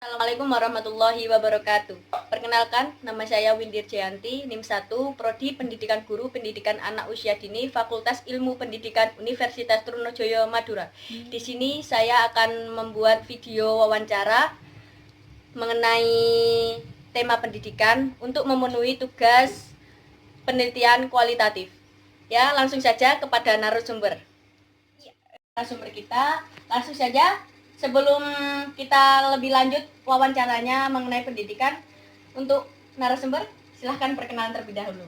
Assalamualaikum warahmatullahi wabarakatuh. Perkenalkan, nama saya Windir Jayanti, NIM 1, Prodi Pendidikan Guru Pendidikan Anak Usia Dini, Fakultas Ilmu Pendidikan Universitas Trunojoyo, Madura. Di sini saya akan membuat video wawancara mengenai tema pendidikan untuk memenuhi tugas penelitian kualitatif. Ya, langsung saja kepada narasumber. Narasumber kita, langsung saja. Sebelum kita lebih lanjut wawancaranya mengenai pendidikan, untuk narasumber silahkan perkenalan terlebih dahulu.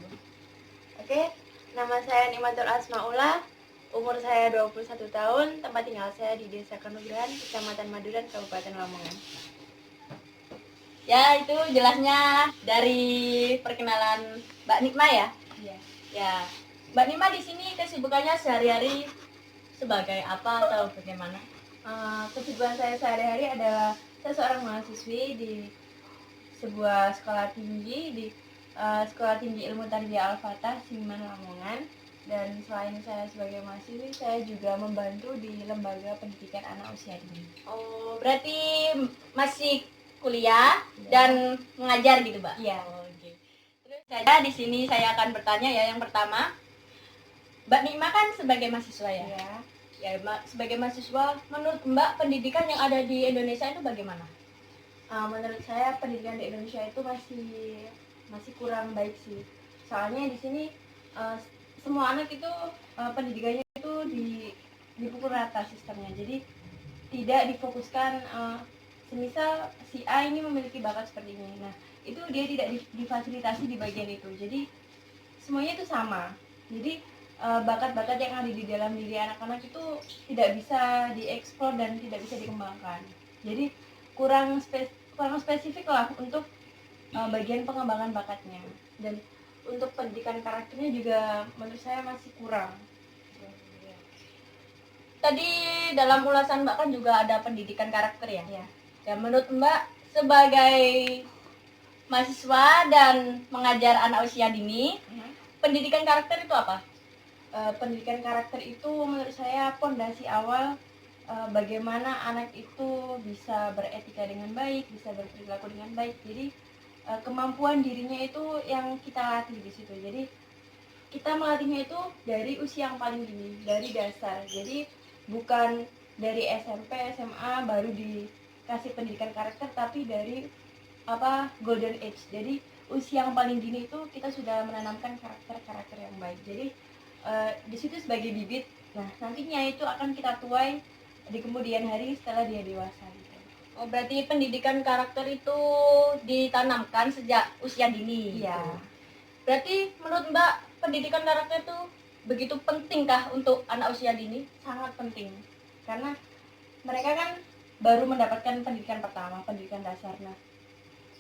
Oke, nama saya Nimatul Asmaullah, umur saya 21 tahun, tempat tinggal saya di Desa Kanugrahan, Kecamatan Maduran, Kabupaten Lamongan. Ya, itu jelasnya dari perkenalan Mbak Nikma ya. Iya. Ya, Mbak Nikma di sini kesibukannya sehari-hari sebagai apa atau bagaimana? Kesibukan saya sehari-hari adalah saya seorang mahasiswi di sebuah sekolah tinggi di Sekolah Tinggi Ilmu Tarbiyah Al-Fatah, Siniman, Lamongan. Dan selain saya sebagai mahasiswi, saya juga membantu di lembaga pendidikan anak usia dini. Oh, berarti masih kuliah Ya. dan mengajar gitu, Mbak? Iya. Oh, oke. Terus saya di sini saya akan bertanya ya, yang pertama, Mbak Nikma kan sebagai mahasiswa ya? Iya. Ya, sebagai mahasiswa, menurut Mbak pendidikan yang ada di Indonesia itu bagaimana? Menurut saya pendidikan di Indonesia itu masih kurang baik sih. Soalnya di sini semua anak itu pendidikannya itu dipukul rata sistemnya. Jadi tidak difokuskan semisal si A ini memiliki bakat seperti ini. Nah, itu dia tidak difasilitasi di bagian itu. Jadi semuanya itu sama. Jadi bakat-bakat yang ada di dalam diri anak-anak itu tidak bisa dieksplor dan tidak bisa dikembangkan. Jadi kurang spesifik lah untuk bagian pengembangan bakatnya. Dan untuk pendidikan karakternya juga menurut saya masih kurang. Tadi dalam ulasan Mbak kan juga ada pendidikan karakter ya? Ya. Ya, menurut Mbak sebagai mahasiswa dan mengajar anak usia dini, pendidikan karakter itu apa? Pendidikan karakter itu menurut saya pondasi awal bagaimana anak itu bisa beretika dengan baik, bisa berperilaku dengan baik. Jadi kemampuan dirinya itu yang kita latih di situ. Jadi kita melatihnya itu dari usia yang paling dini, dari dasar. Jadi bukan dari SMP, SMA baru dikasih pendidikan karakter, tapi dari golden age. Jadi usia yang paling dini itu kita sudah menanamkan karakter-karakter yang baik. Jadi di situ sebagai bibit. Nah, nantinya itu akan kita tuai di kemudian hari setelah dia dewasa gitu. Oh, berarti pendidikan karakter itu ditanamkan sejak usia dini. Iya. Gitu. Berarti menurut Mbak pendidikan karakter itu begitu pentingkah untuk anak usia dini? Sangat penting. Karena mereka kan baru mendapatkan pendidikan pertama, pendidikan dasar. Nah,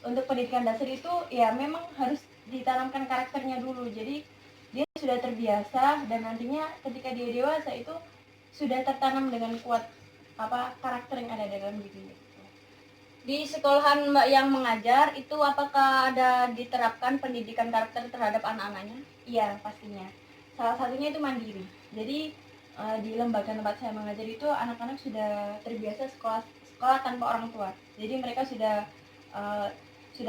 untuk pendidikan dasar itu ya memang harus ditanamkan karakternya dulu. Jadi dia sudah terbiasa dan nantinya ketika dia dewasa itu sudah tertanam dengan kuat karakter yang ada dalam dirinya. Di sekolahan Mbak yang mengajar itu apakah ada diterapkan pendidikan karakter terhadap anak-anaknya? Iya, pastinya. Salah satunya itu mandiri. Jadi di lembaga tempat saya mengajar itu anak-anak sudah terbiasa sekolah tanpa orang tua. Jadi mereka sudah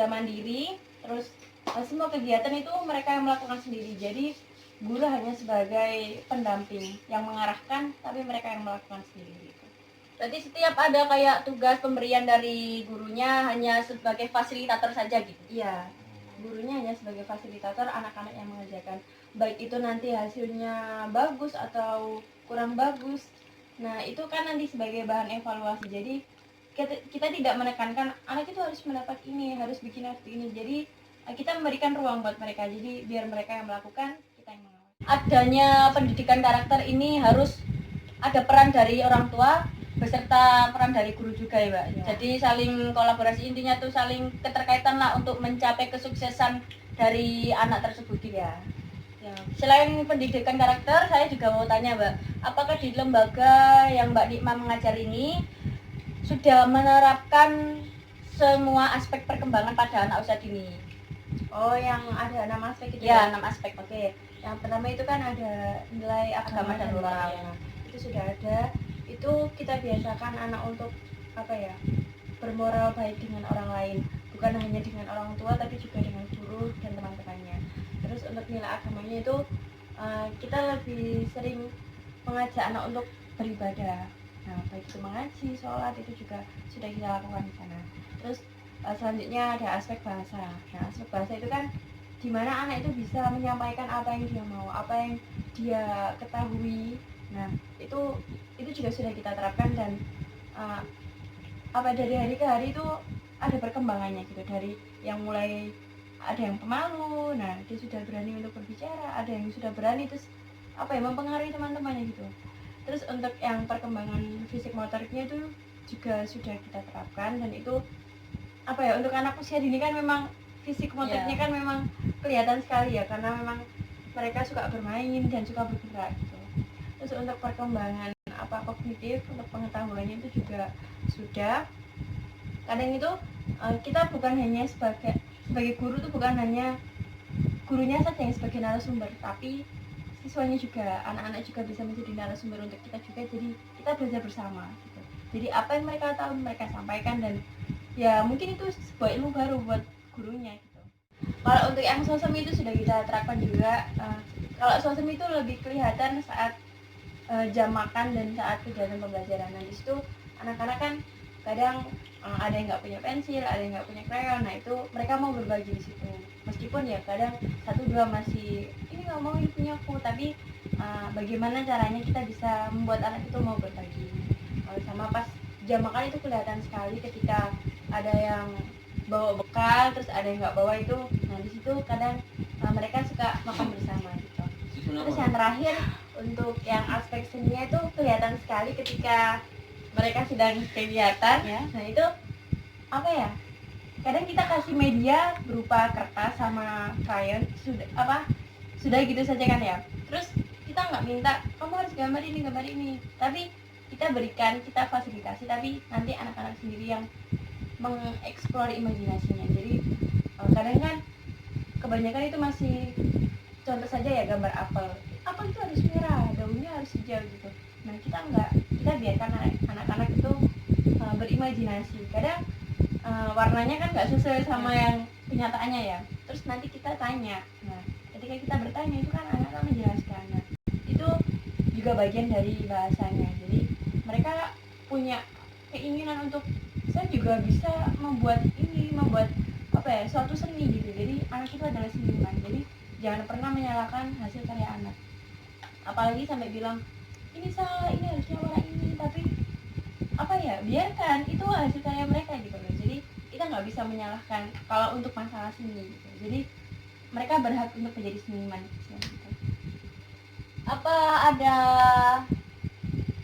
mandiri, terus semua kegiatan itu mereka yang melakukan sendiri. Jadi guru hanya sebagai pendamping yang mengarahkan, tapi mereka yang melakukan sendiri gitu. Berarti setiap ada kayak tugas pemberian dari gurunya hanya sebagai fasilitator saja gitu? Iya, gurunya hanya sebagai fasilitator, anak-anak yang mengerjakan. Baik itu nanti hasilnya bagus atau kurang bagus, nah itu kan nanti sebagai bahan evaluasi. Jadi kita tidak menekankan anak itu harus mendapat ini, harus bikin ini. Jadi kita memberikan ruang buat mereka, jadi biar mereka yang melakukan, kita yang mengawal. Adanya pendidikan karakter ini harus ada peran dari orang tua beserta peran dari guru juga ya Mbak. Ya. Jadi saling kolaborasi, intinya tuh saling keterkaitan lah untuk mencapai kesuksesan dari anak tersebut ya. Ya. Selain pendidikan karakter, saya juga mau tanya Mbak, apakah di lembaga yang Mbak Nikma mengajar ini sudah menerapkan semua aspek perkembangan pada anak usia dini? Oh, yang ada 6 aspek itu ya? 6 aspek. Oke. Yang pertama itu kan ada nilai agama dan moral. Itu sudah ada. Itu kita biasakan anak untuk bermoral baik dengan orang lain, bukan hanya dengan orang tua tapi juga dengan guru dan teman-temannya. Terus untuk nilai agamanya itu kita lebih sering mengajak anak untuk beribadah. Nah, baik itu mengaji, sholat itu juga sudah kita lakukan di sana. Terus selanjutnya ada aspek bahasa. Nah, aspek bahasa itu kan dimana anak itu bisa menyampaikan apa yang dia mau, apa yang dia ketahui. Nah, itu juga sudah kita terapkan dan dari hari ke hari itu ada perkembangannya gitu, dari yang mulai ada yang pemalu, nah dia sudah berani untuk berbicara, ada yang sudah berani terus mempengaruhi teman-temannya gitu. Terus untuk yang perkembangan fisik motoriknya itu juga sudah kita terapkan, dan itu untuk anak usia dini kan memang fisik motoriknya kan memang kelihatan sekali ya, karena memang mereka suka bermain dan suka bergerak gitu. Terus untuk perkembangan kognitif, untuk pengetahuannya itu juga sudah. Kadang itu kita bukan hanya sebagai guru tuh bukan hanya gurunya saja yang sebagai narasumber, tapi siswanya juga, anak-anak juga bisa menjadi narasumber untuk kita juga, jadi kita belajar bersama gitu. Jadi apa yang mereka tahu mereka sampaikan, dan ya mungkin itu sebuah ilmu baru buat gurunya gitu. Kalau untuk yang sosem itu sudah kita terapkan juga. Kalau sosem itu lebih kelihatan saat jam makan dan saat kegiatan pembelajaran. Nah, di situ anak-anak kan kadang ada yang nggak punya pensil, ada yang nggak punya krayon. Nah, itu mereka mau berbagi di situ. Meskipun ya kadang 1-2 masih ini nggak mau, ini punya aku, tapi bagaimana caranya kita bisa membuat anak itu mau berbagi. Sama pas jam makan itu kelihatan sekali ketika ada yang bawa bekal, terus ada yang nggak bawa itu. Nah, di situ kadang mereka suka makan bersama gitu. Terus yang terakhir, untuk yang aspek seninya itu kelihatan sekali ketika mereka sedang kegiatan ya. Nah, itu kadang kita kasih media berupa kertas sama krayon, sudah gitu saja kan ya. Terus kita nggak minta kamu harus gambar ini, tapi kita fasilitasi, tapi nanti anak-anak sendiri yang mengeksplor imajinasinya. Jadi kadang kan kebanyakan itu masih, contoh saja ya, gambar apel itu harus merah, daunnya harus hijau gitu. Nah, kita biarkan anak-anak itu berimajinasi. Kadang warnanya kan nggak sesuai sama yang kenyataannya ya. Terus nanti kita tanya. Nah, ketika kita bertanya itu kan anak-anak menjelaskan. Nah, itu juga bagian dari bahasanya. Jadi mereka punya keinginan untuk, saya juga bisa membuat suatu seni gitu. Jadi anak itu adalah seniman. Jadi jangan pernah menyalahkan hasil karya anak. Apalagi sampai bilang ini salah, ini harusnya warna ini, tapi biarkan itu hasil karya mereka gitu loh. Jadi kita nggak bisa menyalahkan kalau untuk masalah seni gitu. Jadi mereka berhak untuk menjadi seniman gitu. Apa ada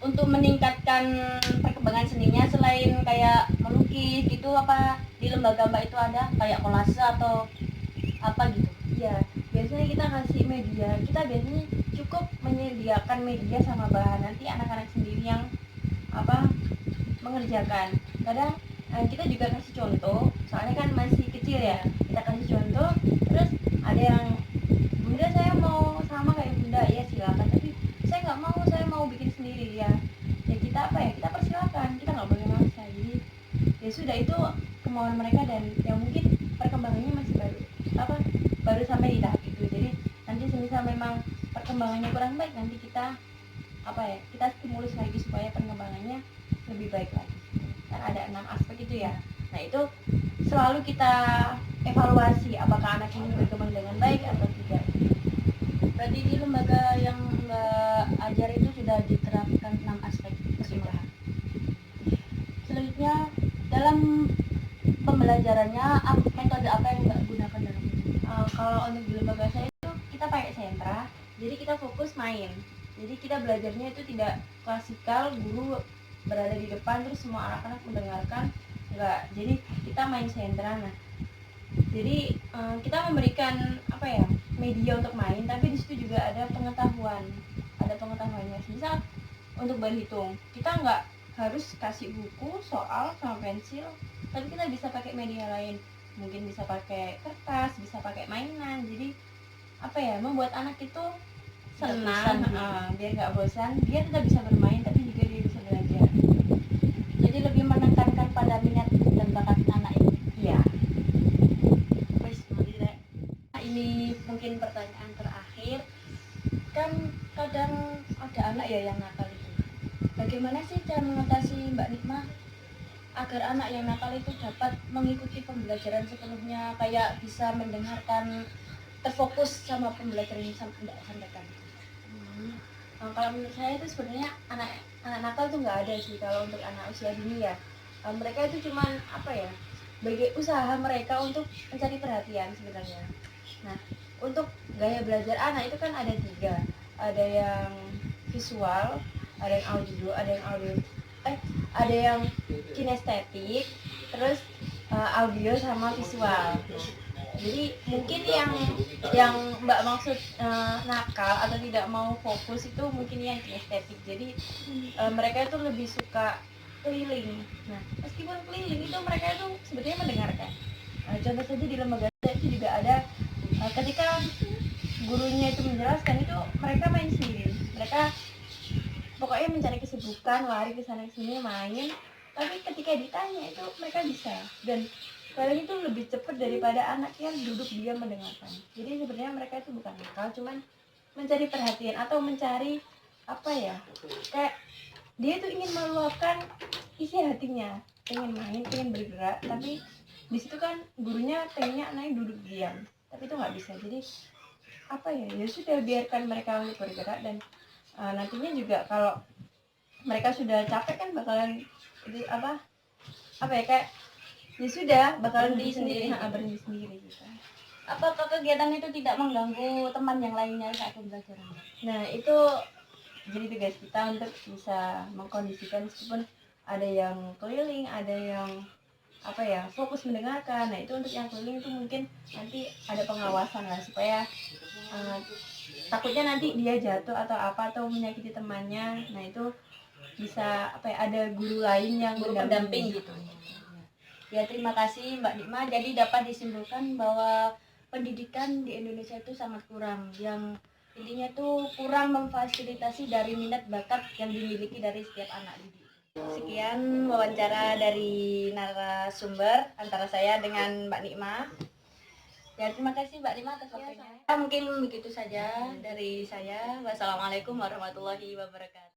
untuk meningkatkan perkembangan seninya selain kayak melukis gitu, apa di lembaga Mbak itu ada kayak kolase atau apa gitu? Ya, biasanya kita kasih media, kita biasanya cukup menyediakan media sama bahan, nanti anak-anak sendiri yang mengerjakan. Kadang kita juga kasih contoh, soalnya kan masih kecil ya, kita kasih contoh. Terus ada yang, bunda saya mau sama kayak bunda, ya silakan, tapi saya nggak mau, saya mau bikin sendiri ya kita kita persilakan, kita nggak boleh maksa. Jadi ya sudah, itu kemauan mereka, dan yang mungkin perkembangannya masih baru sampai di tahap itu. Jadi nanti semisal memang perkembangannya kurang baik, nanti kita kita stimulus lagi supaya perkembangannya lebih baik lagi. Kan ada 6 aspek itu ya. Nah, itu selalu kita evaluasi apakah anak ini berkembang dengan baik atau tidak. Berarti di lembaga yang Mbak ajar itu sudah diterapkan 6 aspek perkembangan. Selanjutnya, dalam pembelajarannya metode apa yang Mbak gunakan dalam itu? Kalau untuk di lembaga saya itu kita pakai sentra, jadi kita fokus main. Jadi kita belajarnya itu tidak klasikal, guru berada di depan terus semua anak-anak mendengarkan, enggak. Jadi kita main sentra. Nah, jadi kita memberikan media untuk main, tapi di situ juga ada pengetahuannya. Misal untuk berhitung, kita nggak harus kasih buku, soal sama pensil, tapi kita bisa pakai media lain. Mungkin bisa pakai kertas, bisa pakai mainan. Jadi membuat anak itu senang, biar nggak bosan, dia tetap bisa bermain tapi juga dia bisa belajar. Jadi lebih menekankan pada minat bagaimana sih cara mengatasi Mbak Nikmah agar anak yang nakal itu dapat mengikuti pembelajaran sepenuhnya, kayak bisa mendengarkan, terfokus sama pembelajaran yang Mbak sampaikan? Kalau menurut saya itu sebenarnya anak nakal tuh nggak ada sih kalau untuk anak usia dini ya. Mereka itu cuman apa ya, bagi usaha mereka untuk mencari perhatian sebenarnya. Nah, untuk gaya belajar anak itu kan ada 3, ada yang visual, ada yang audio, ada yang kinestetik, terus audio sama visual. Jadi mungkin yang Mbak maksud nakal atau tidak mau fokus itu mungkin yang kinestetik. Jadi mereka itu lebih suka keliling. Nah, meskipun keliling itu mereka itu sebetulnya mendengarkan. Contoh saja di lembaga saya itu juga ada ketika gurunya itu menjelaskan itu mereka main sendiri. Mereka pokoknya mencari kesibukan, lari ke sana sini main. Tapi ketika ditanya itu mereka bisa, dan kalian itu lebih cepat daripada anak yang duduk diam mendengarkan. Jadi sebenarnya mereka itu bukan nakal, cuman mencari perhatian atau mencari apa ya, kayak dia tuh ingin meluapkan isi hatinya, ingin main, ingin bergerak, tapi di situ kan gurunya pengennya anaknya duduk diam, tapi itu nggak bisa. Jadi apa ya, ya sudah biarkan mereka untuk bergerak, dan nantinya juga kalau mereka sudah capek kan bakalan apa ya, kayak ya sudah bakalan Berhenti sendiri. berhenti sendiri gitu. Apakah kegiatan itu tidak mengganggu teman yang lainnya saat pembelajaran? Nah, itu jadi tugas kita untuk bisa mengkondisikan, meskipun ada yang keliling, ada yang apa ya, fokus mendengarkan. Nah, itu untuk yang keliling itu mungkin nanti ada pengawasan lah, supaya takutnya nanti dia jatuh atau apa, atau menyakiti temannya. Nah, itu bisa apa ya, ada guru lain yang Guru pendamping gitu. Ya, terima kasih Mbak Nikmah. Jadi dapat disimpulkan bahwa pendidikan di Indonesia itu sangat kurang, yang intinya itu kurang memfasilitasi dari minat bakat yang dimiliki dari setiap anak didik. Sekian wawancara dari narasumber antara saya dengan Mbak Nikmah. Ya, terima kasih Mbak Nikmah atas waktunya. Mungkin begitu saja dari saya. Wassalamualaikum warahmatullahi wabarakatuh.